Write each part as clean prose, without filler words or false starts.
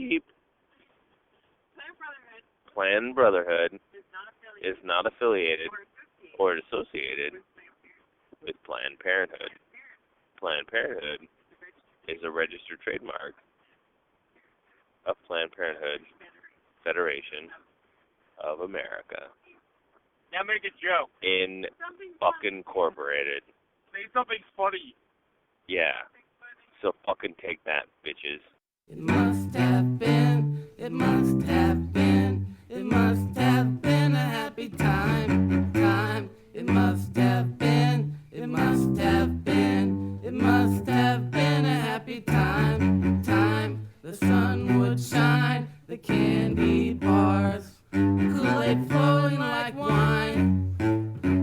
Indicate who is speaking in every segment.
Speaker 1: beep. Planned Brotherhood is not affiliated or associated with Planned Parenthood. Planned Parenthood is a registered trademark of Planned Parenthood Federation of America.
Speaker 2: Now make a joke.
Speaker 1: In fucking incorporated.
Speaker 2: Say something funny.
Speaker 1: Yeah. So fucking take that, bitches.
Speaker 3: It must have been, it must have been, it must have been a happy time. It must have been, it must have been, it must have been a happy time. The sun would shine, the candy bars, Kool-Aid flowing like wine,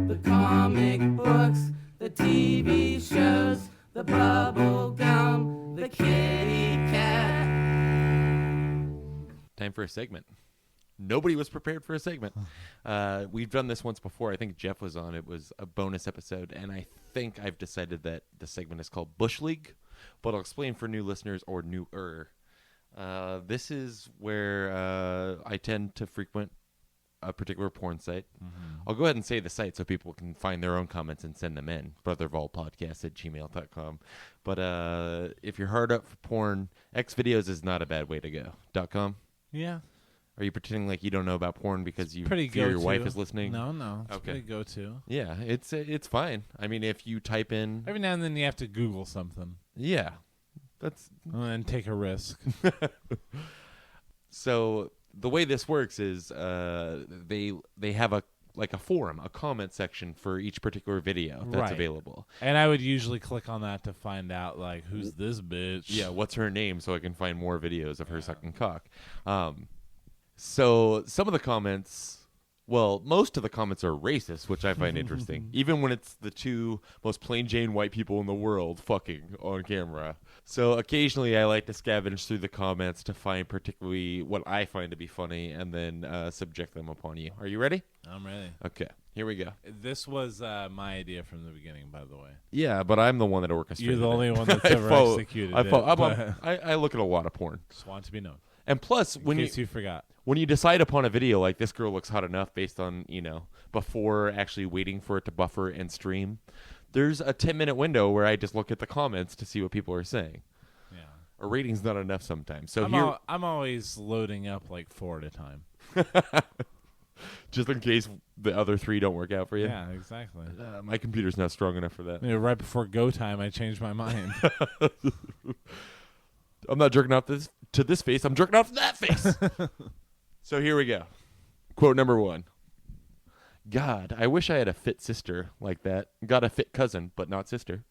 Speaker 3: the comic books, the TV shows, the bubble gum, the kitty cat.
Speaker 4: Time for a segment. Nobody was prepared for a segment. We've done this once before. I think Jeff was on. It was a bonus episode, and I think I've decided that the segment is called Bush League, but I'll explain for new listeners or newer. This is where I tend to frequent a particular porn site. Mm-hmm. I'll go ahead and say the site so people can find their own comments and send them in. brothervolpodcast@gmail.com. But if you're hard up for porn, Xvideos is not a bad way to go. .com?
Speaker 5: Yeah.
Speaker 4: Are you pretending like you don't know about porn because you
Speaker 5: fear
Speaker 4: your wife is listening?
Speaker 5: No. It's
Speaker 4: okay.
Speaker 5: Pretty go-to.
Speaker 4: Yeah, it's fine. I mean, if you type in...
Speaker 5: Every now and then you have to Google something.
Speaker 4: Yeah.
Speaker 5: And take a risk.
Speaker 4: So the way this works is they have a forum, a comment section for each particular video that's available.
Speaker 5: And I would usually click on that to find out, like, who's this bitch?
Speaker 4: Yeah, what's her name so I can find more videos of her sucking cock. So some of the comments... Well, most of the comments are racist, which I find interesting. Even when it's the two most plain Jane white people in the world fucking on camera. So occasionally I like to scavenge through the comments to find particularly what I find to be funny and then subject them upon you. Are you ready?
Speaker 5: I'm ready.
Speaker 4: Okay, here we go.
Speaker 5: This was my idea from the beginning, by the way.
Speaker 4: Yeah, but I'm the one that orchestrated
Speaker 5: You're the only
Speaker 4: it.
Speaker 5: one that's ever executed it.
Speaker 4: I look at a lot of porn.
Speaker 5: Just want to be known.
Speaker 4: And plus,
Speaker 5: in case you forgot.
Speaker 4: When you decide upon a video like this girl looks hot enough based on, before actually waiting for it to buffer and stream, there's a 10-minute window where I just look at the comments to see what people are saying. Yeah. A rating's not enough sometimes. So
Speaker 5: I'm always loading up like 4 at a time.
Speaker 4: Just in case the other 3 don't work out for you?
Speaker 5: Yeah, exactly.
Speaker 4: My computer's not strong enough for that.
Speaker 5: Right before go time, I changed my mind.
Speaker 4: I'm not jerking off to this face. I'm jerking off to that face. So here we go. Quote number 1. God, I wish I had a fit sister like that. Got a fit cousin, but not sister.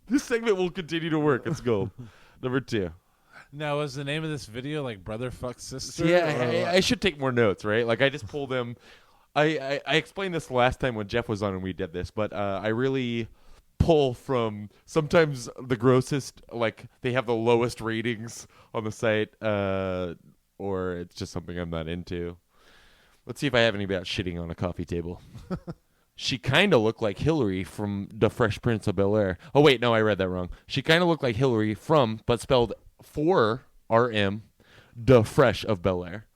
Speaker 4: This segment will continue to work. It's gold. Number 2.
Speaker 5: Now, was the name of this video like Brother Fuck Sister?
Speaker 4: Yeah, I should take more notes, right? Like I just pulled them. I explained this last time when Jeff was on and we did this, but I really... pull from sometimes the grossest, like they have the lowest ratings on the site, or it's just something I'm not into. Let's see if I have any about shitting on a coffee table. She kind of looked like Hillary from The Fresh Prince of Bel-Air. Oh, wait, no, I read that wrong. She kind of looked like Hillary from, but spelled 4-R-M, The Fresh of Bel-Air.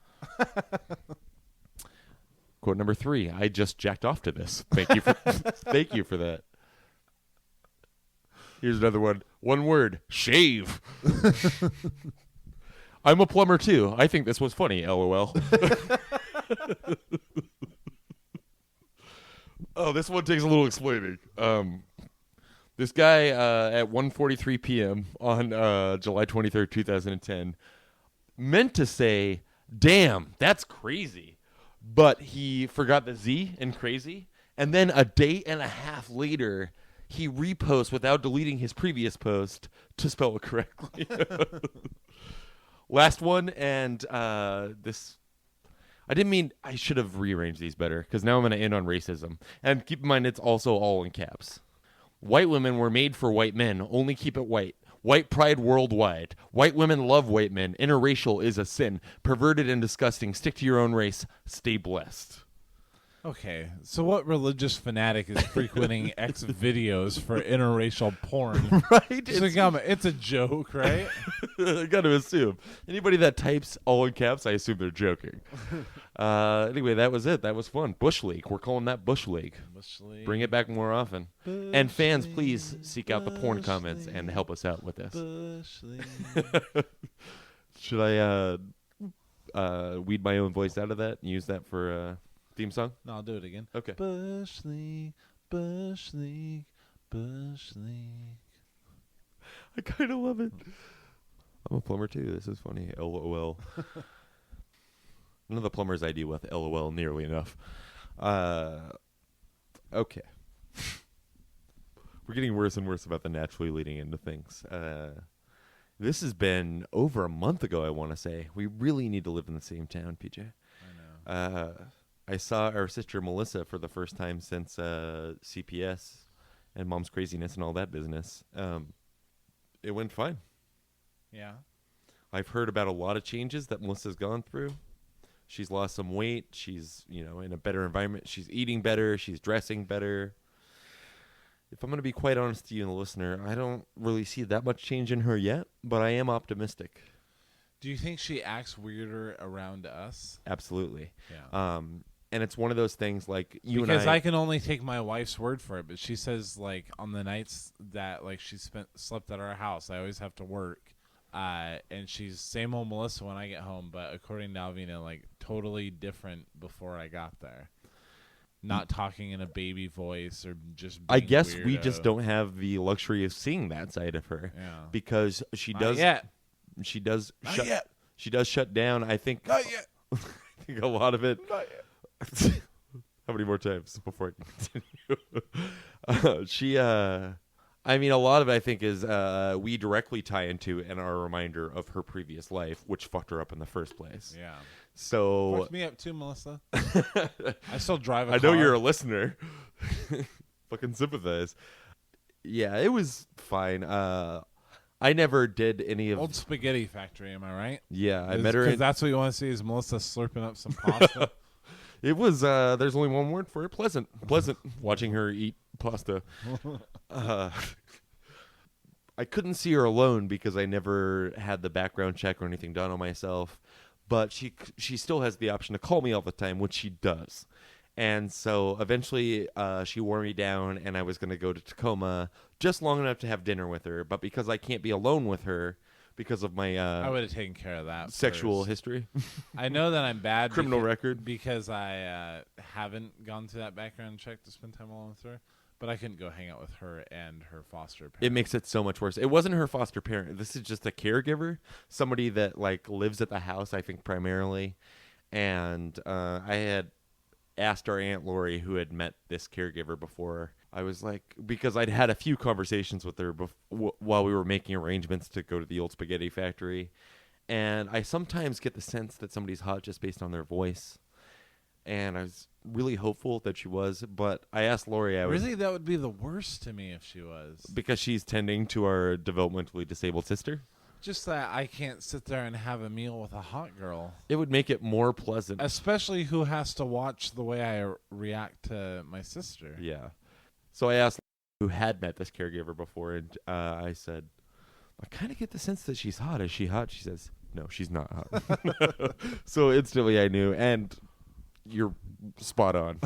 Speaker 4: Quote number 3, I just jacked off to this. Thank you for that. Here's another one. One word. Shave. I'm a plumber, too. I think this was funny, LOL. Oh, this one takes a little explaining. This guy at 1:43 p.m. on July 23rd, 2010, meant to say, damn, that's crazy. But he forgot the Z in crazy. And then a day and a half later... he reposts without deleting his previous post to spell it correctly. Last one, and this... I should have rearranged these better, because now I'm going to end on racism. And keep in mind, it's also all in caps. White women were made for white men. Only keep it white. White pride worldwide. White women love white men. Interracial is a sin. Perverted and disgusting. Stick to your own race. Stay blessed.
Speaker 5: Okay, so what religious fanatic is frequenting X videos for interracial porn?
Speaker 4: Right?
Speaker 5: It's a joke, right?
Speaker 4: I got to assume. Anybody that types all in caps, I assume they're joking. Anyway, that was it. That was fun. Bush League. We're calling that Bush League. Bring it back more often. And fans, please seek out the porn comments and help us out with this. Should I weed my own voice out of that and use that for theme song?
Speaker 5: No, I'll do it again.
Speaker 4: Okay.
Speaker 5: Bush League, Bush League, Bush League.
Speaker 4: I kind of love it. I'm a plumber too. This is funny. LOL. None of the plumbers I deal with LOL nearly enough. Okay. We're getting worse and worse about the naturally leading into things. This has been over a month ago, I want to say. We really need to live in the same town, PJ.
Speaker 5: I know.
Speaker 4: I saw our sister Melissa for the first time since CPS and Mom's Craziness and all that business. It went fine.
Speaker 5: Yeah.
Speaker 4: I've heard about a lot of changes that Melissa's gone through. She's lost some weight. She's, in a better environment. She's eating better. She's dressing better. If I'm going to be quite honest to you and the listener, I don't really see that much change in her yet, but I am optimistic.
Speaker 5: Do you think she acts weirder around us?
Speaker 4: Absolutely.
Speaker 5: Yeah.
Speaker 4: And it's one of those things like you
Speaker 5: because
Speaker 4: and
Speaker 5: I can only take my wife's word for it, but she says like on the nights that like she slept at our house, I always have to work. And she's same old Melissa when I get home, but according to Alvina, like totally different before I got there. Not talking in a baby voice or just being
Speaker 4: I guess
Speaker 5: weirdo.
Speaker 4: we just don't have the luxury of seeing that side of her.
Speaker 5: Yeah.
Speaker 4: Because she
Speaker 5: Not
Speaker 4: does
Speaker 5: yet.
Speaker 4: she does
Speaker 5: Not
Speaker 4: shut
Speaker 5: yet.
Speaker 4: She does shut down. I think
Speaker 5: Not yet.
Speaker 4: I think a lot of it.
Speaker 5: Not yet.
Speaker 4: How many more times before I continue? I mean, a lot of it, I think, is we directly tie into and are a reminder of her previous life, which fucked her up in the first place.
Speaker 5: Yeah.
Speaker 4: So
Speaker 5: Fucked me up too, Melissa. I still drive a
Speaker 4: I
Speaker 5: car.
Speaker 4: know you're a listener. Fucking sympathize. Yeah, it was fine. I never did any of.
Speaker 5: Old Spaghetti Factory, am I right?
Speaker 4: Yeah, I met her.
Speaker 5: Because that's what you want to see is Melissa slurping up some pasta.
Speaker 4: It was. There's only one word for it: pleasant. Pleasant. Watching her eat pasta. I couldn't see her alone because I never had the background check or anything done on myself. But she still has the option to call me all the time, which she does. And so eventually she wore me down, and I was going to go to Tacoma just long enough to have dinner with her. But because I can't be alone with her because of my
Speaker 5: I would have taken care of that.
Speaker 4: sexual
Speaker 5: first.
Speaker 4: history,
Speaker 5: I know that I'm bad.
Speaker 4: criminal record.
Speaker 5: Because I haven't gone through that background check to spend time alone with her. But I couldn't go hang out with her and her foster parent.
Speaker 4: It makes it so much worse. It wasn't her foster parent. This is just a caregiver, somebody that like lives at the house, I think primarily. And I had asked our Aunt Lori, who had met this caregiver before. I was like, because I'd had a few conversations with her while we were making arrangements to go to the Old Spaghetti Factory. And I sometimes get the sense that somebody's hot just based on their voice. And I was really hopeful that she was, but I asked Lori.
Speaker 5: Really, that would be the worst to me if she was.
Speaker 4: Because she's tending to our developmentally disabled sister.
Speaker 5: Just that I can't sit there and have a meal with a hot girl.
Speaker 4: It would make it more pleasant.
Speaker 5: Especially who has to watch the way I react to my sister.
Speaker 4: Yeah. So I asked who had met this caregiver before, and I said, I kind of get the sense that she's hot. Is she hot? She says, no, she's not hot. So instantly I knew, and you're spot on.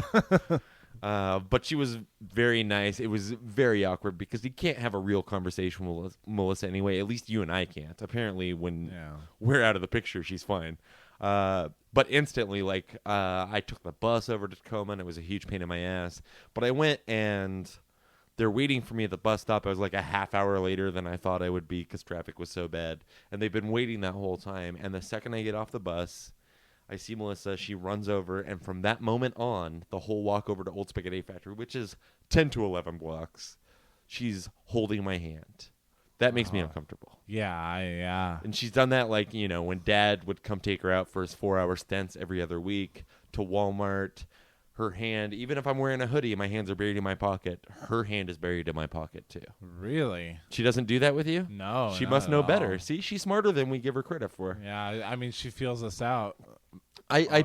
Speaker 4: But she was very nice. It was very awkward because you can't have a real conversation with Melissa anyway. At least you and I can't. Apparently, when we're out of the picture, she's fine. But instantly, like, I took the bus over to Tacoma, and it was a huge pain in my ass. But I went, and they're waiting for me at the bus stop. I was like a half hour later than I thought I would be because traffic was so bad. And they've been waiting that whole time. And the second I get off the bus, I see Melissa. She runs over, and from that moment on, the whole walk over to Old Spaghetti Factory, which is 10 to 11 blocks, she's holding my hand. That makes me uncomfortable.
Speaker 5: Yeah.
Speaker 4: And she's done that, like, when Dad would come take her out for his 4-hour stints every other week to Walmart. Her hand, even if I'm wearing a hoodie and my hands are buried in my pocket, her hand is buried in my pocket, too.
Speaker 5: Really?
Speaker 4: She doesn't do that with you?
Speaker 5: No.
Speaker 4: She
Speaker 5: not
Speaker 4: must
Speaker 5: at
Speaker 4: know
Speaker 5: all.
Speaker 4: better. See, she's smarter than we give her credit for.
Speaker 5: Yeah, I mean, she feels us out.
Speaker 4: I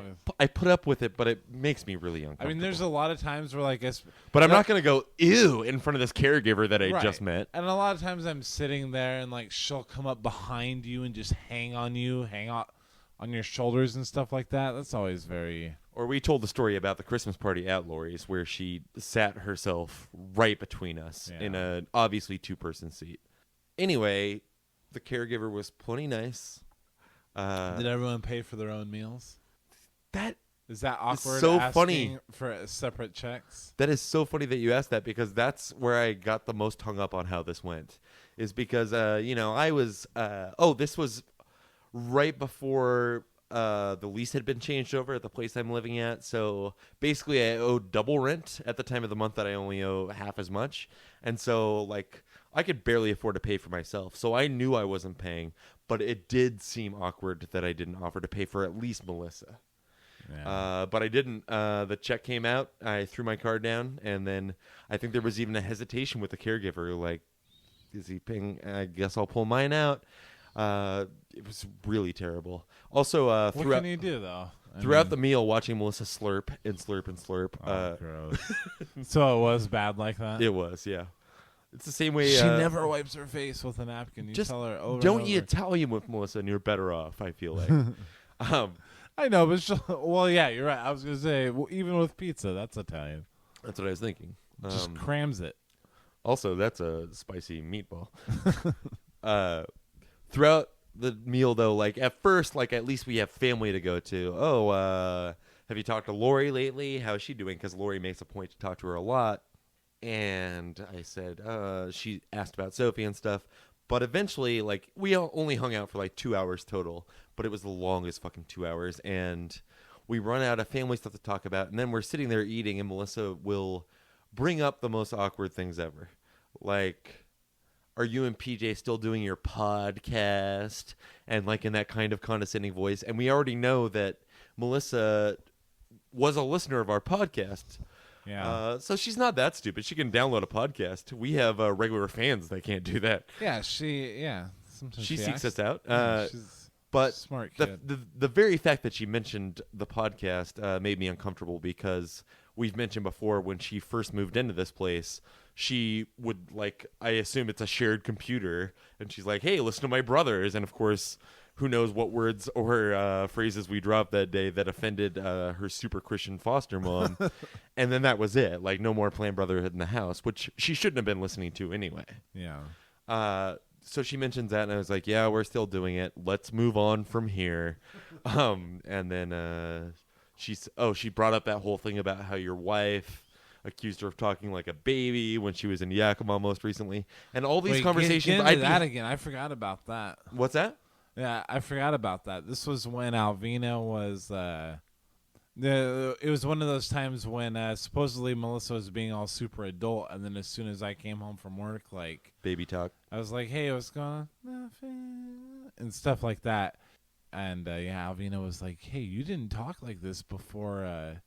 Speaker 4: put up with it, but it makes me really uncomfortable.
Speaker 5: I mean, there's a lot of times where like,
Speaker 4: but I'm not gonna go ew in front of this caregiver that I
Speaker 5: right.
Speaker 4: just met.
Speaker 5: And a lot of times I'm sitting there and like she'll come up behind you and just hang on your shoulders and stuff like that. That's always very.
Speaker 4: Or we told the story about the Christmas party at Lori's where she sat herself right between us in a obviously 2-person seat. Anyway, the caregiver was plenty nice.
Speaker 5: Did everyone pay for their own meals?
Speaker 4: That
Speaker 5: is that awkward?
Speaker 4: so
Speaker 5: asking
Speaker 4: funny
Speaker 5: for separate checks.
Speaker 4: That is so funny that you asked that, because that's where I got the most hung up on how this went. Is because I was this was right before the lease had been changed over at the place I'm living at. So basically, I owed double rent at the time of the month that I only owe half as much, and so like I could barely afford to pay for myself. So I knew I wasn't paying, but it did seem awkward that I didn't offer to pay for at least Melissa.
Speaker 5: Yeah.
Speaker 4: But I didn't. The check came out. I threw my card down, and then I think there was even a hesitation with the caregiver. Like, is he paying? I guess I'll pull mine out. It was really terrible. Also,
Speaker 5: what
Speaker 4: throughout
Speaker 5: can you do though?
Speaker 4: the meal, watching Melissa slurp and slurp and slurp.
Speaker 5: Oh, gross. So it was bad like that.
Speaker 4: It was, yeah. It's the same way.
Speaker 5: She never wipes her face with a napkin. You
Speaker 4: just
Speaker 5: tell her over.
Speaker 4: Don't
Speaker 5: and
Speaker 4: eat
Speaker 5: over.
Speaker 4: Italian with Melissa, and you're better off. I feel like.
Speaker 5: I know, but well, yeah, you're right. I was gonna say, well, even with pizza, that's Italian.
Speaker 4: That's what I was thinking.
Speaker 5: Just crams it.
Speaker 4: Also, that's a spicy meatball. Throughout the meal, though, like at first, like at least we have family to go to. Oh, have you talked to Lori lately? How is she doing? Because Lori makes a point to talk to her a lot. And I said, she asked about Sophie and stuff. But eventually, like, we only hung out for like 2 hours total. But it was the longest fucking 2 hours. And we run out of family stuff to talk about. And then we're sitting there eating, and Melissa will bring up the most awkward things ever. Like, are you and PJ still doing your podcast? And like in that kind of condescending voice. And we already know that Melissa was a listener of our podcast.
Speaker 5: Yeah.
Speaker 4: So she's not that stupid. She can download a podcast. We have regular fans that can't do that.
Speaker 5: Yeah, sometimes
Speaker 4: She seeks us out.
Speaker 5: She's
Speaker 4: but
Speaker 5: smart kid.
Speaker 4: the very fact that she mentioned the podcast made me uncomfortable, because we've mentioned before when she first moved into this place, she would, like, I assume it's a shared computer, and she's like, hey, listen to my brothers. And of course, who knows what words or phrases we dropped that day that offended her super Christian foster mom. And then that was it. Like, no more Planned Brotherhood in the house, which she shouldn't have been listening to anyway.
Speaker 5: Yeah.
Speaker 4: So she mentions that, and I was like, yeah, we're still doing it. Let's move on from here. And then she brought up that whole thing about how your wife accused her of talking like a baby when she was in Yakima most recently. And all these conversations.
Speaker 5: Get into that again. I forgot about that.
Speaker 4: What's that?
Speaker 5: Yeah, I forgot about that. This was when Alvina was. It was one of those times when supposedly Melissa was being all super adult, and then as soon as I came home from work, like
Speaker 4: baby talk,
Speaker 5: I was like, "Hey, what's going on?" Nothing, and stuff like that. And Alvina was like, "Hey, you didn't talk like this before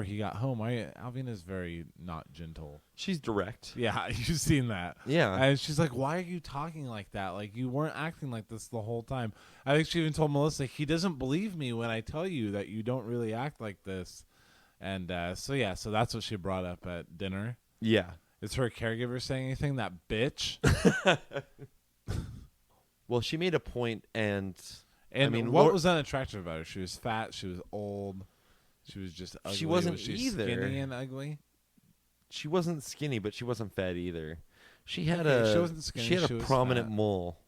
Speaker 5: he got home." Alvina's very not gentle.
Speaker 4: She's direct.
Speaker 5: Yeah, you've seen that.
Speaker 4: Yeah.
Speaker 5: And she's like, why are you talking like that? Like, you weren't acting like this the whole time. I think she even told Melissa, he doesn't believe me when I tell you that you don't really act like this. And so that's what she brought up at dinner.
Speaker 4: Yeah.
Speaker 5: Is her caregiver saying anything? That bitch?
Speaker 4: Well, she made a point, and
Speaker 5: I mean,
Speaker 4: what
Speaker 5: was unattractive about her? She was fat. She was old. She was just ugly.
Speaker 4: She wasn't
Speaker 5: was she
Speaker 4: either.
Speaker 5: Skinny and ugly?
Speaker 4: She wasn't skinny, but she wasn't fat either. She had
Speaker 5: she wasn't skinny,
Speaker 4: she had
Speaker 5: she
Speaker 4: a
Speaker 5: was
Speaker 4: prominent
Speaker 5: fat.
Speaker 4: mole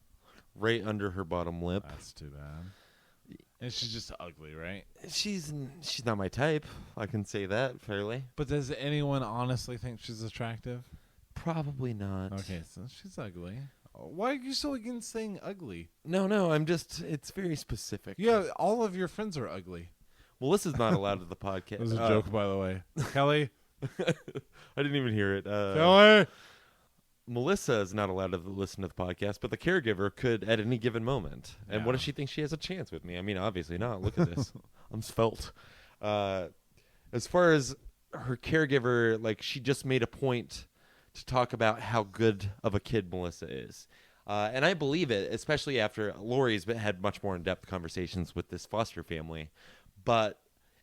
Speaker 4: right under her bottom lip.
Speaker 5: That's too bad. And she's just ugly, right?
Speaker 4: She's not my type. I can say that fairly.
Speaker 5: But does anyone honestly think she's attractive?
Speaker 4: Probably not.
Speaker 5: Okay, so she's ugly. Why are you so against saying ugly?
Speaker 4: No, it's very specific.
Speaker 5: Yeah, all of your friends are ugly.
Speaker 4: Melissa's not allowed to the podcast.
Speaker 5: That was a joke, by the way. Kelly?
Speaker 4: I didn't even hear it.
Speaker 5: Kelly?
Speaker 4: Melissa is not allowed to listen to the podcast, but the caregiver could at any given moment. And what if she thinks she has a chance with me? I mean, obviously not. Look at this. I'm svelte. As far as her caregiver, like, she just made a point to talk about how good of a kid Melissa is. And I believe it, especially after Lori's had much more in-depth conversations with this foster family.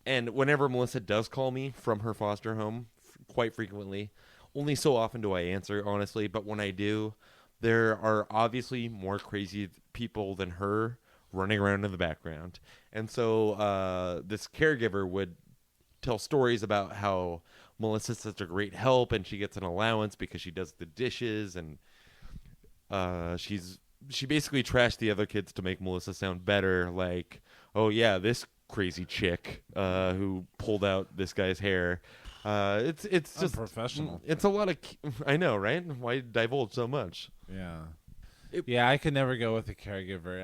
Speaker 4: And whenever Melissa does call me from her foster home, quite frequently, only so often do I answer, honestly. But when I do, there are obviously more crazy people than her running around in the background. And so this caregiver would tell stories about how Melissa's such a great help and she gets an allowance because she does the dishes, and she basically trashed the other kids to make Melissa sound better, like, oh yeah, this crazy chick who pulled out this guy's hair. It's just
Speaker 5: professional.
Speaker 4: It's a lot of I know, right? Why divulge so much?
Speaker 5: Yeah, I could never go with a caregiver.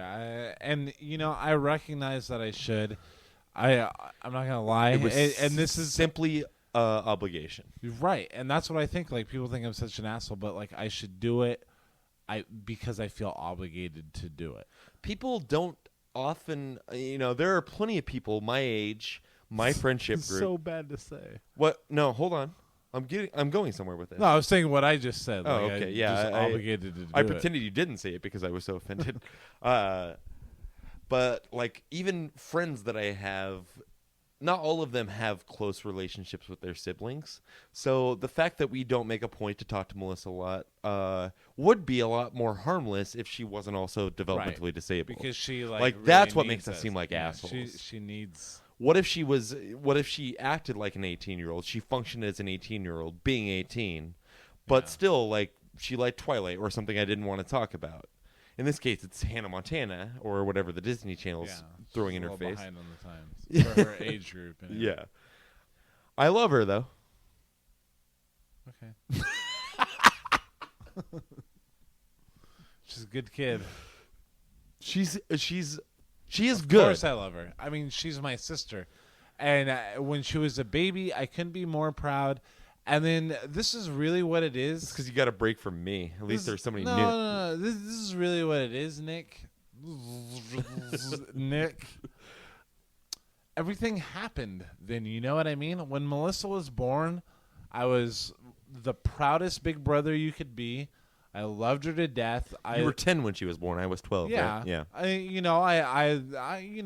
Speaker 5: I recognize that I should. I'm not gonna lie, and this is
Speaker 4: simply obligation,
Speaker 5: right? And that's what I think. Like, people think I'm such an asshole, but like, I should do it. Because I feel obligated to do it.
Speaker 4: People don't often, there are plenty of people my age, my friendship group.
Speaker 5: So bad to say.
Speaker 4: What? No, hold on. I'm going somewhere with this.
Speaker 5: No, I was saying what I just said.
Speaker 4: Oh,
Speaker 5: like,
Speaker 4: okay. Yeah,
Speaker 5: obligated to do
Speaker 4: I
Speaker 5: it.
Speaker 4: pretended you didn't say it because I was so offended. But like, even friends that I have, not all of them have close relationships with their siblings. So the fact that we don't make a point to talk to Melissa a lot would be a lot more harmless if she wasn't also developmentally disabled.
Speaker 5: Because she
Speaker 4: like
Speaker 5: really
Speaker 4: that's what
Speaker 5: needs
Speaker 4: makes us seem like
Speaker 5: yeah,
Speaker 4: assholes.
Speaker 5: She needs.
Speaker 4: What if she acted like an 18-year-old? She functioned as an 18-year-old, being 18, but still, like, she liked Twilight or something I didn't want to talk about. In this case, it's Hannah Montana or whatever the Disney Channel's throwing in her face.
Speaker 5: Behind on the times for her age group.
Speaker 4: Yeah, I love her though.
Speaker 5: Okay. She's a good kid.
Speaker 4: She is
Speaker 5: Of
Speaker 4: good. Of
Speaker 5: course I love her. I mean, she's my sister. And when she was a baby, I couldn't be more proud. And then this is really what it is.
Speaker 4: It's because you got a break from me. At least there's somebody new.
Speaker 5: No. This is really what it is, Nick. Nick. Everything happened then, you know what I mean? When Melissa was born, I was the proudest big brother you could be. I loved her to death.
Speaker 4: You were 10 when she was born. I was 12.
Speaker 5: Yeah,
Speaker 4: right? Yeah.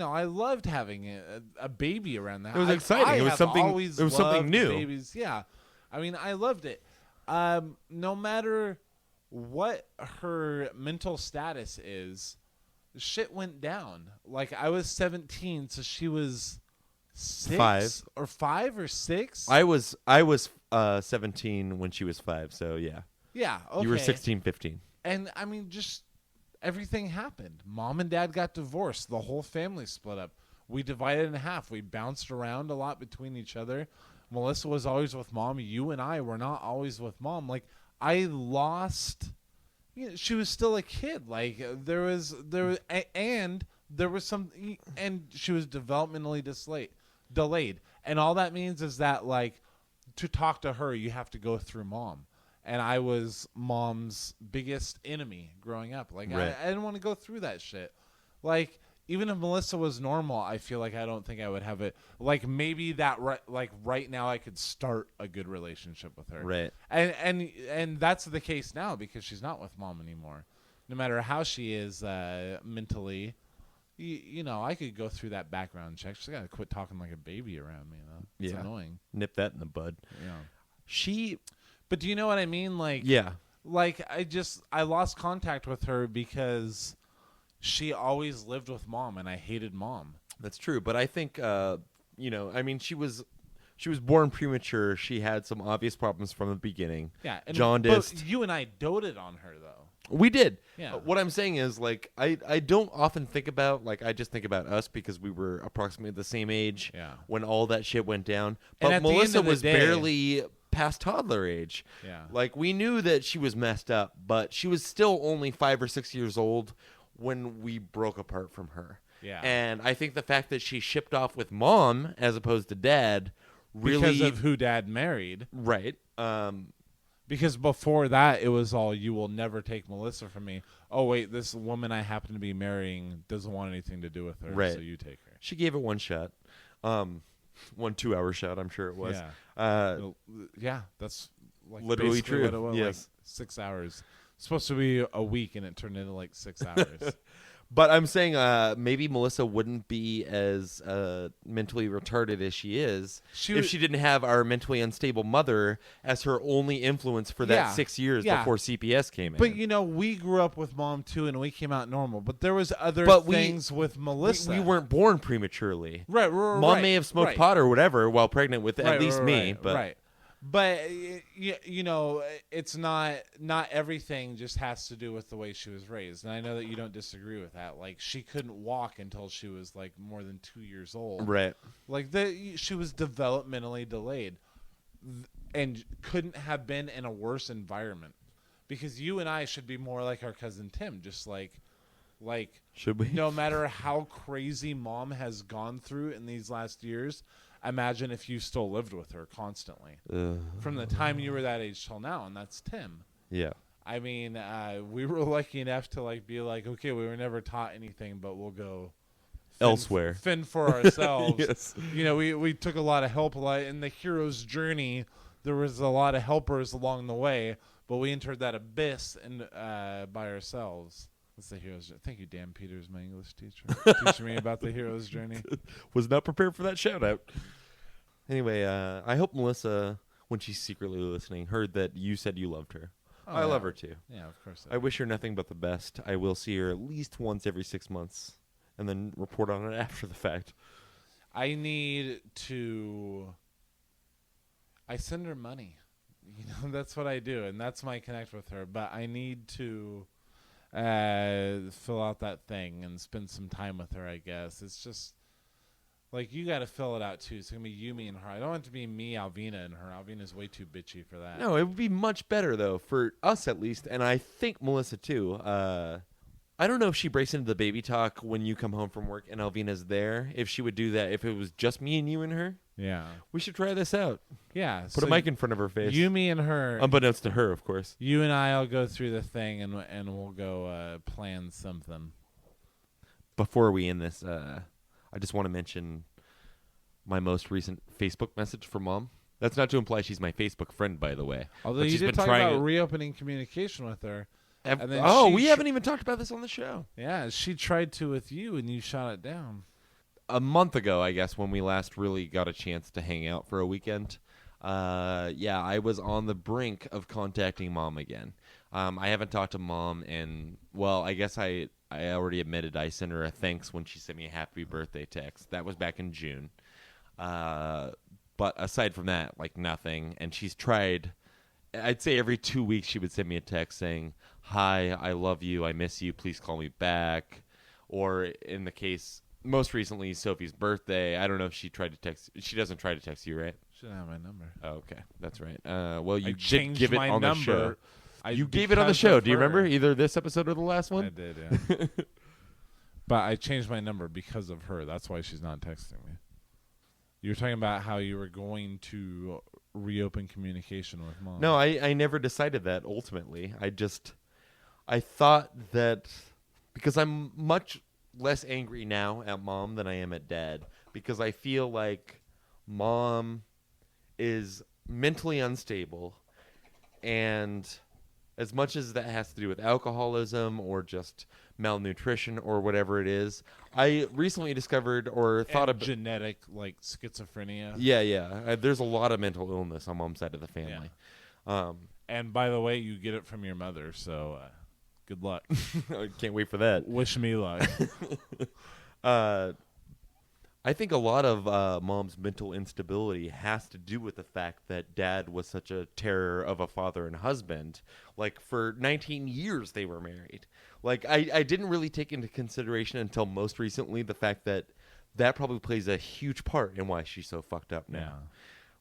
Speaker 5: I loved having a baby around the house.
Speaker 4: It was exciting. It was something. It was something new.
Speaker 5: Babies. Yeah, I mean, I loved it. No matter what her mental status is, shit went down. Like, I was 17, so she was 5 or 6.
Speaker 4: I was 17 when she was 5. So yeah.
Speaker 5: Yeah, okay.
Speaker 4: You were 16, 15.
Speaker 5: And, I mean, just everything happened. Mom and Dad got divorced. The whole family split up. We divided in half. We bounced around a lot between each other. Melissa was always with Mom. You and I were not always with Mom. Like, I lost... she was still a kid. Like, there was some... And she was developmentally delayed. And all that means is that, like, to talk to her, you have to go through Mom. And I was Mom's biggest enemy growing up. Like,
Speaker 4: right.
Speaker 5: I didn't want to go through that shit. Like, even if Melissa was normal, I feel like I don't think I would have it. Like, maybe right now I could start a good relationship with her.
Speaker 4: Right.
Speaker 5: And that's the case now because she's not with Mom anymore. No matter how she is mentally, I could go through that background check. She's got to quit talking like a baby around me, though. It's annoying.
Speaker 4: Nip that in the bud.
Speaker 5: Yeah. But do you know what I mean? Like,
Speaker 4: yeah.
Speaker 5: Like, I lost contact with her because she always lived with Mom, and I hated Mom.
Speaker 4: That's true, but I think, I mean, she was born premature. She had some obvious problems from the beginning.
Speaker 5: Yeah,
Speaker 4: jaundiced.
Speaker 5: But you and I doted on her, though.
Speaker 4: We did.
Speaker 5: Yeah.
Speaker 4: What I'm saying is, like, I don't often think about, like, I just think about us because we were approximately the same age when all that shit went down. But Melissa was barely past toddler age.
Speaker 5: Yeah.
Speaker 4: Like, we knew that she was messed up, but she was still only 5 or 6 years old when we broke apart from her.
Speaker 5: Yeah.
Speaker 4: And I think the fact that she shipped off with Mom as opposed to Dad really...
Speaker 5: Because of who Dad married.
Speaker 4: Right.
Speaker 5: Because before that, it was all, you will never take Melissa from me. Oh, wait, this woman I happen to be marrying doesn't want anything to do with her,
Speaker 4: right.
Speaker 5: So you take her.
Speaker 4: She gave it one shot. 1 2-hour shot, I'm sure it was.
Speaker 5: Yeah. That's like
Speaker 4: literally true.
Speaker 5: What it was,
Speaker 4: yes.
Speaker 5: like 6 hours. It's supposed to be a week, and it turned into like 6 hours.
Speaker 4: But I'm saying maybe Melissa wouldn't be as mentally retarded as she is if she didn't have our mentally unstable mother as her only influence for that 6 years before CPS came in.
Speaker 5: But, we grew up with Mom, too, and we came out normal. But there was other things with Melissa.
Speaker 4: We weren't born prematurely.
Speaker 5: Right.
Speaker 4: Mom may have smoked pot or whatever while pregnant with at least me.
Speaker 5: But it's not everything just has to do with the way she was raised. And I know that you don't disagree with that. Like, she couldn't walk until she was like more than 2 years old.
Speaker 4: Right.
Speaker 5: Like she was developmentally delayed and couldn't have been in a worse environment, because you and I should be more like our cousin Tim, just like
Speaker 4: should we?
Speaker 5: No matter how crazy Mom has gone through in these last years, imagine if you still lived with her constantly from the time you were that age till now, and that's Tim.
Speaker 4: Yeah.
Speaker 5: I mean, we were lucky enough to be like, okay, we were never taught anything, but we'll go
Speaker 4: elsewhere,
Speaker 5: fend for ourselves.
Speaker 4: Yes.
Speaker 5: We took a lot of help. In the hero's journey, there was a lot of helpers along the way, but we entered that abyss and by ourselves. That's the hero's journey. Thank you, Dan Peters, my English teacher, teaching me about the hero's journey.
Speaker 4: Was not prepared for that shout out. Anyway, I hope Melissa, when she's secretly listening, heard that you said you loved her. I love her too.
Speaker 5: Yeah, of course.
Speaker 4: I wish her nothing but the best. I will see her at least once every 6 months and then report on it after the fact.
Speaker 5: I send her money. That's what I do, and that's my connect with her. But I need to fill out that thing and spend some time with her, I guess. It's just you got to fill it out too. It's gonna be you, me, and her. I don't want it to be me, Alvina, and her. Alvina's way too bitchy for that.
Speaker 4: No, it would be much better though, for us at least, and I think Melissa too. I don't know if she breaks into the baby talk when you come home from work and Alvina's there. If she would do that, if it was just me and you and her.
Speaker 5: Yeah.
Speaker 4: We should try this out.
Speaker 5: Yeah.
Speaker 4: Put a mic in front of her face.
Speaker 5: You, me, and her.
Speaker 4: Unbeknownst to her, of course.
Speaker 5: You and I'll go through the thing and we'll go plan something.
Speaker 4: Before we end this, I just want to mention my most recent Facebook message from Mom. That's not to imply she's my Facebook friend, by the way.
Speaker 5: Although you did talk about reopening communication with her.
Speaker 4: We haven't even talked about this on the show.
Speaker 5: Yeah, she tried to with you, and you shot it down.
Speaker 4: A month ago, I guess, when we last really got a chance to hang out for a weekend. I was on the brink of contacting Mom again. I haven't talked to Mom, and, well, I guess I already admitted I sent her a thanks when she sent me a happy birthday text. That was back in June. But aside from that, nothing. And she's tried, I'd say every 2 weeks she would send me a text saying, "Hi, I love you, I miss you, please call me back." Or in the case, most recently, Sophie's birthday, I don't know if she tried to text. She doesn't try to text you, right?
Speaker 5: She doesn't have my number.
Speaker 4: Oh, okay, that's right. Well, you
Speaker 5: did
Speaker 4: give it
Speaker 5: my
Speaker 4: on
Speaker 5: number.
Speaker 4: the show. You gave it on the show. Do you remember either this episode or the last one?
Speaker 5: I did, yeah. But I changed my number because of her. That's why she's not texting me. You were talking about how you were going to reopen communication with Mom.
Speaker 4: No, I never decided that ultimately. I thought that because I'm much less angry now at Mom than I am at Dad, because I feel like Mom is mentally unstable, and as much as that has to do with alcoholism or just malnutrition or whatever it is, I recently discovered or thought of
Speaker 5: genetic schizophrenia.
Speaker 4: Yeah. There's a lot of mental illness on Mom's side of the family.
Speaker 5: Yeah. And by the way, you get it from your mother, so good luck.
Speaker 4: I can't wait for that.
Speaker 5: Wish me luck.
Speaker 4: I think a lot of Mom's mental instability has to do with the fact that Dad was such a terror of a father and husband. For 19 years they were married. I didn't really take into consideration until most recently the fact that probably plays a huge part in why she's so fucked up now.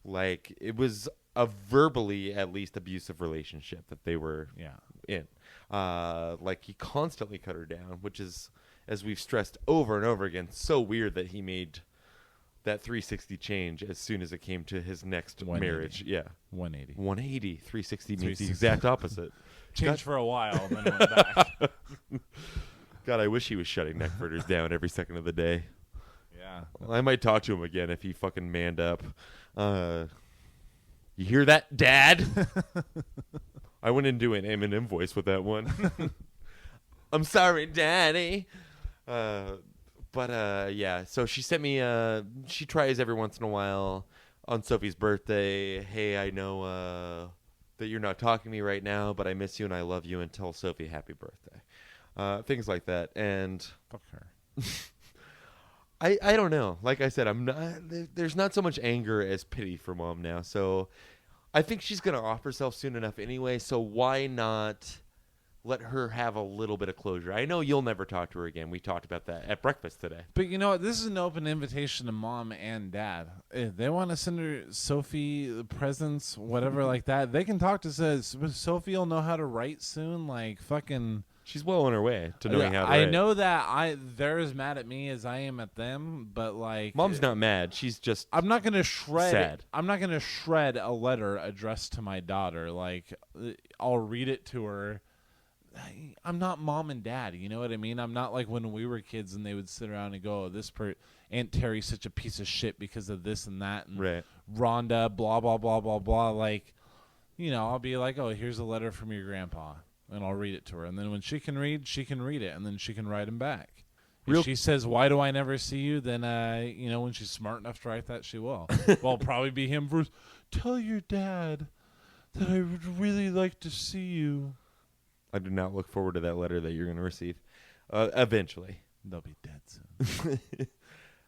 Speaker 4: Yeah. It was a verbally, at least, abusive relationship that they were in. He constantly cut her down, which is, as we've stressed over and over again, so weird that he made that 360 change as soon as it came to his next marriage. Yeah.
Speaker 5: 180.
Speaker 4: 180. 360 means the exact opposite.
Speaker 5: Changed for a while and then went back.
Speaker 4: God, I wish he was shutting neckfurters down every second of the day.
Speaker 5: Yeah.
Speaker 4: Well, I might talk to him again if he fucking manned up. You hear that, Dad? I went into an Eminem voice with that one. I'm sorry, Daddy. Yeah. So she sent me. She tries every once in a while on Sophie's birthday. Hey, I know that you're not talking to me right now, but I miss you and I love you, and tell Sophie happy birthday. Things like that, and
Speaker 5: Fuck her.
Speaker 4: I don't know. Like I said, I'm not. There's not so much anger as pity for mom now. So I think she's gonna off herself soon enough anyway. So why not let her have a little bit of closure? I know you'll never talk to her again. We talked about that at breakfast today.
Speaker 5: But you know what? This is an open invitation to mom and dad. If they want to send her Sophie presents, whatever like that, they can talk to us. Sophie will know how to write soon. Like fucking.
Speaker 4: She's well on her way to knowing how to
Speaker 5: I
Speaker 4: write.
Speaker 5: know that they're as mad at me as I am at them, but like
Speaker 4: Mom's not mad. She's just
Speaker 5: I'm not gonna shred.
Speaker 4: sad.
Speaker 5: I'm not gonna shred a letter addressed to my daughter. Like I'll read it to her. I'm not mom and dad. You know what I mean? I'm not like when we were kids and they would sit around and go, "Oh, Aunt Terry's such a piece of shit because of this and that," and
Speaker 4: right.
Speaker 5: Rhonda, blah blah blah blah blah. Like, you know, I'll be like, "Oh, here's a letter from your grandpa." And I'll read it to her. And then when she can read it. And then she can write him back. If she says, "Why do I never see you?" Then, you know, when she's smart enough to write that, she will. Well, it'll probably be him first. "Tell your dad that I would really like to see you."
Speaker 4: I do not look forward to that letter that you're going to receive. Eventually.
Speaker 5: They'll be dead soon.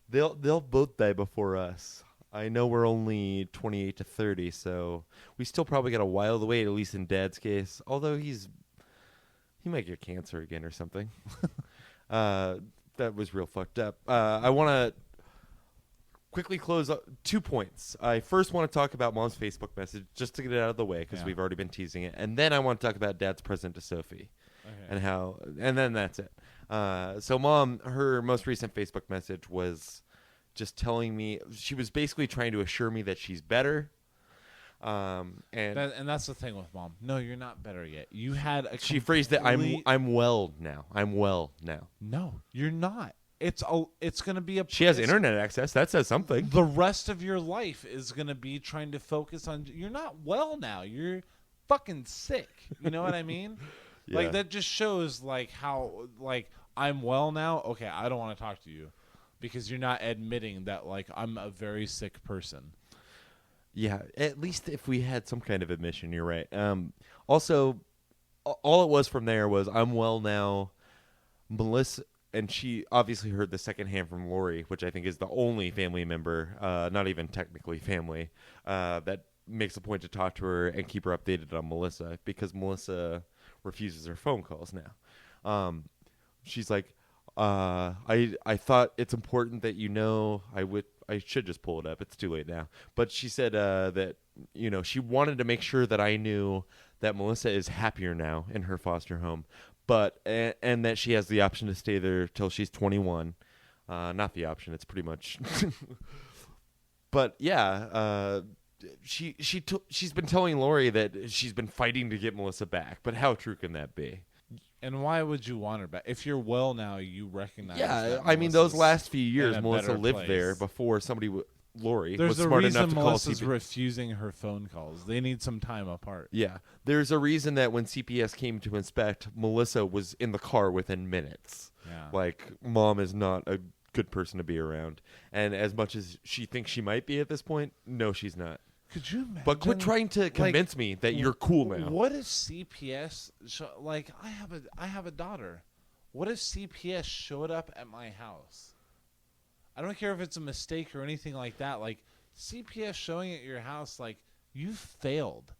Speaker 4: They'll both die before us. I know we're only 28 to 30, so we still probably got a while to wait, at least in Dad's case. Although he might get cancer again or something. That was real fucked up. I want to quickly close up 2 points. I first want to talk about Mom's Facebook message, just to get it out of the way, because we've already been teasing it. And then I want to talk about Dad's present to Sophie. Okay. And then that's it. So Mom, her most recent Facebook message was just telling me, she was basically trying to assure me that she's better. And
Speaker 5: that's the thing with Mom. No, you're not better yet. You had a
Speaker 4: she phrased it, I'm well now. I'm well now.
Speaker 5: No, you're not. It's going to be a.
Speaker 4: She has internet access. That says something.
Speaker 5: The rest of your life is going to be trying to focus on. You're not well now. You're fucking sick. You know what I mean?
Speaker 4: Yeah.
Speaker 5: Like that just shows like how like I'm well now. Okay, I don't want to talk to you because you're not admitting that like I'm a very sick person.
Speaker 4: Yeah, at least if we had some kind of admission, you're right. Also, all it was from there was I'm well now. Melissa. And she obviously heard the secondhand from Lori, which I think is the only family member, not even technically family, that makes a point to talk to her and keep her updated on Melissa, because Melissa refuses her phone calls now. She's like, I thought it's important that you know. I should just pull it up. It's too late now. But she said that she wanted to make sure that I knew that Melissa is happier now in her foster home. But and that she has the option to stay there till she's 21. Not the option. It's pretty much. But yeah, she's been telling Lori that she's been fighting to get Melissa back. But how true can that be?
Speaker 5: And why would you want her back? If you're well now, you recognize.
Speaker 4: Yeah, I mean those last few years, Melissa lived
Speaker 5: place.
Speaker 4: there before somebody. Lori
Speaker 5: There's
Speaker 4: was
Speaker 5: a
Speaker 4: smart
Speaker 5: reason
Speaker 4: enough to
Speaker 5: Melissa's
Speaker 4: call CPS.
Speaker 5: refusing her phone calls. They need some time apart.
Speaker 4: Yeah, there's a reason that when CPS came to inspect, Melissa was in the car within minutes.
Speaker 5: Yeah.
Speaker 4: Like, Mom is not a good person to be around. And as much as she thinks she might be at this point, no, she's not.
Speaker 5: Could you imagine?
Speaker 4: But quit trying to convince me that you're cool now.
Speaker 5: What if CPS, like, I have a daughter. What if CPS showed up at my house? I don't care if it's a mistake or anything like that. Like, CPS showing at your house, like, you failed.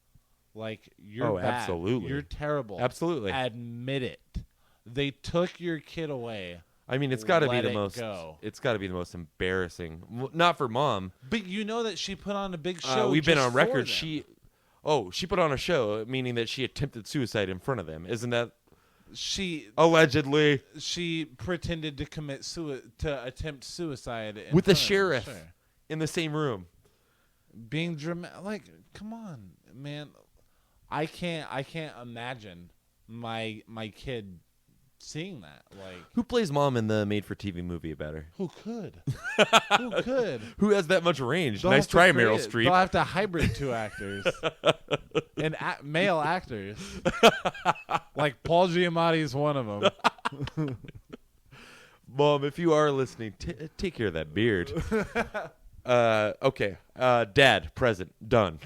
Speaker 5: Like, you're bad.
Speaker 4: Absolutely.
Speaker 5: You're terrible.
Speaker 4: Absolutely.
Speaker 5: Admit it. They took your kid away.
Speaker 4: I mean, it's got to be
Speaker 5: Let
Speaker 4: the
Speaker 5: it
Speaker 4: most.
Speaker 5: go.
Speaker 4: It's got to be the most embarrassing. Not for Mom.
Speaker 5: But you know that she put on a big show.
Speaker 4: We've been
Speaker 5: just
Speaker 4: on
Speaker 5: for
Speaker 4: record.
Speaker 5: them.
Speaker 4: She put on a show, meaning that she attempted suicide in front of them. Isn't that allegedly?
Speaker 5: She pretended to to attempt suicide
Speaker 4: With the sheriff in the same room.
Speaker 5: Being dramatic, like, come on, man. I can't imagine my kid seeing that. Like,
Speaker 4: Who plays Mom in the made-for-TV movie about her?
Speaker 5: who could? Who could?
Speaker 4: Who has that much range?
Speaker 5: They'll
Speaker 4: Nice
Speaker 5: have to
Speaker 4: try,
Speaker 5: create
Speaker 4: Meryl
Speaker 5: it.
Speaker 4: Streep.
Speaker 5: They'll have to hybrid two actors and male actors. Like Paul Giamatti's one of them.
Speaker 4: Mom, if you are listening, take care of that beard. Okay. Dad, present, done.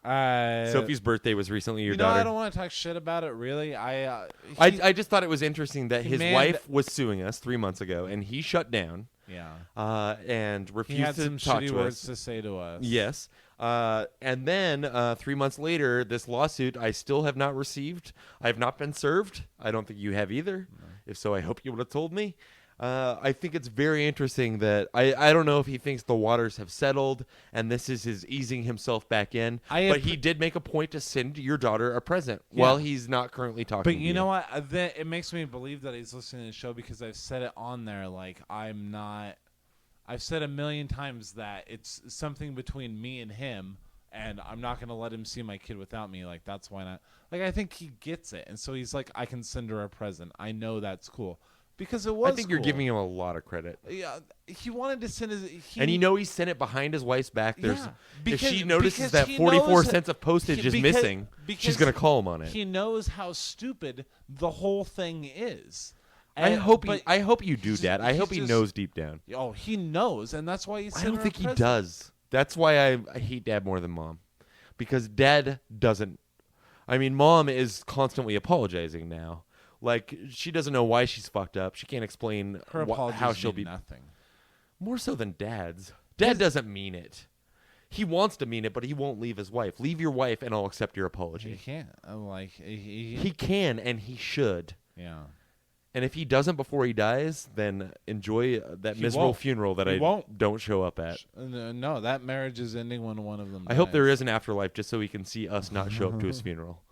Speaker 4: Sophie's birthday was recently. Your daughter.
Speaker 5: I don't want to talk shit about it. Really,
Speaker 4: I just thought it was interesting that his
Speaker 5: manned-
Speaker 4: wife was suing us 3 months ago, and he shut down.
Speaker 5: Yeah.
Speaker 4: And
Speaker 5: He
Speaker 4: refused
Speaker 5: had
Speaker 4: to
Speaker 5: some
Speaker 4: talk
Speaker 5: shitty
Speaker 4: to
Speaker 5: words
Speaker 4: us.
Speaker 5: to say to us.
Speaker 4: Yes. And then 3 months later, this lawsuit I still have not received. I have not been served. I don't think you have either. No. If so, I hope you would have told me. I think it's very interesting that I don't know if he thinks the waters have settled and this is his easing himself back in. But he did make a point to send your daughter a present while he's not currently talking to you.
Speaker 5: But you know what? It makes me believe that he's listening to the show because I've said it on there. Like, I've said a million times that it's something between me and him, and I'm not going to let him see my kid without me. Like, that's why not. Like, I think he gets it. And so he's like, I can send her a present. I know that's cool. Because it was
Speaker 4: I think you're giving him a lot of credit.
Speaker 5: Yeah, he wanted to send his...
Speaker 4: And he sent it behind his wife's back. If she notices that
Speaker 5: he
Speaker 4: 44 cents of postage is missing, she's going to call him on it.
Speaker 5: He knows how stupid the whole thing is.
Speaker 4: I hope you do, Dad. I hope he knows deep down.
Speaker 5: Oh, he knows, and that's why he sent
Speaker 4: I don't
Speaker 5: her
Speaker 4: think
Speaker 5: a
Speaker 4: he
Speaker 5: present.
Speaker 4: does. That's why I hate Dad more than Mom. Because Dad doesn't. I mean, Mom is constantly apologizing now. Like, she doesn't know why she's fucked up. She can't explain
Speaker 5: Her apologies
Speaker 4: how she'll
Speaker 5: mean
Speaker 4: be.
Speaker 5: nothing.
Speaker 4: More so than Dad's. Dad doesn't mean it. He wants to mean it, but he won't leave his wife. Leave your wife, and I'll accept your apology.
Speaker 5: He can't. I'm like,
Speaker 4: he can, and he should.
Speaker 5: Yeah.
Speaker 4: And if he doesn't before he dies, then enjoy that miserable funeral that I don't show up at.
Speaker 5: No, that marriage is ending when one of them dies.
Speaker 4: I hope there is an afterlife just so he can see us not show up to his funeral.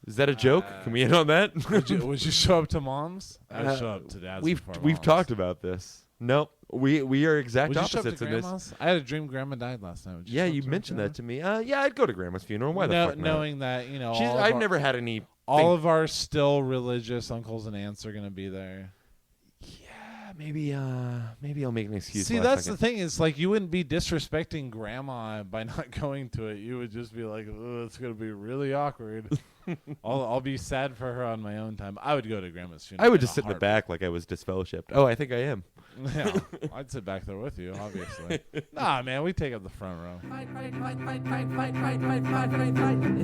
Speaker 4: Is that a joke? Can we end on that?
Speaker 5: would you show up to Mom's? I'd show up to Dad's.
Speaker 4: We've talked about this. Nope. We are exact opposites in
Speaker 5: this. I had a dream Grandma died last night.
Speaker 4: You mentioned that to me. Yeah, I'd go to Grandma's funeral. Why the fuck not?
Speaker 5: Knowing that,
Speaker 4: I've never had any.
Speaker 5: All of our still religious uncles and aunts are gonna be there.
Speaker 4: Yeah, maybe I'll make an excuse.
Speaker 5: See, that's the thing. Is like you wouldn't be disrespecting Grandma by not going to it. You would just be like, "Oh, it's gonna be really awkward." I'll be sad for her on my own time. I would go to Grandma's funeral.
Speaker 4: I would just sit in the back like I was disfellowshipped. Oh, I think I am.
Speaker 5: Yeah, I'd sit back there with you, obviously. Nah, man, we take up the front row.
Speaker 3: Fight. It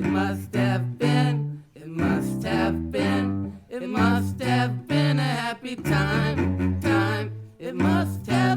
Speaker 3: must have been. It must have been. It must have been a happy time. It must have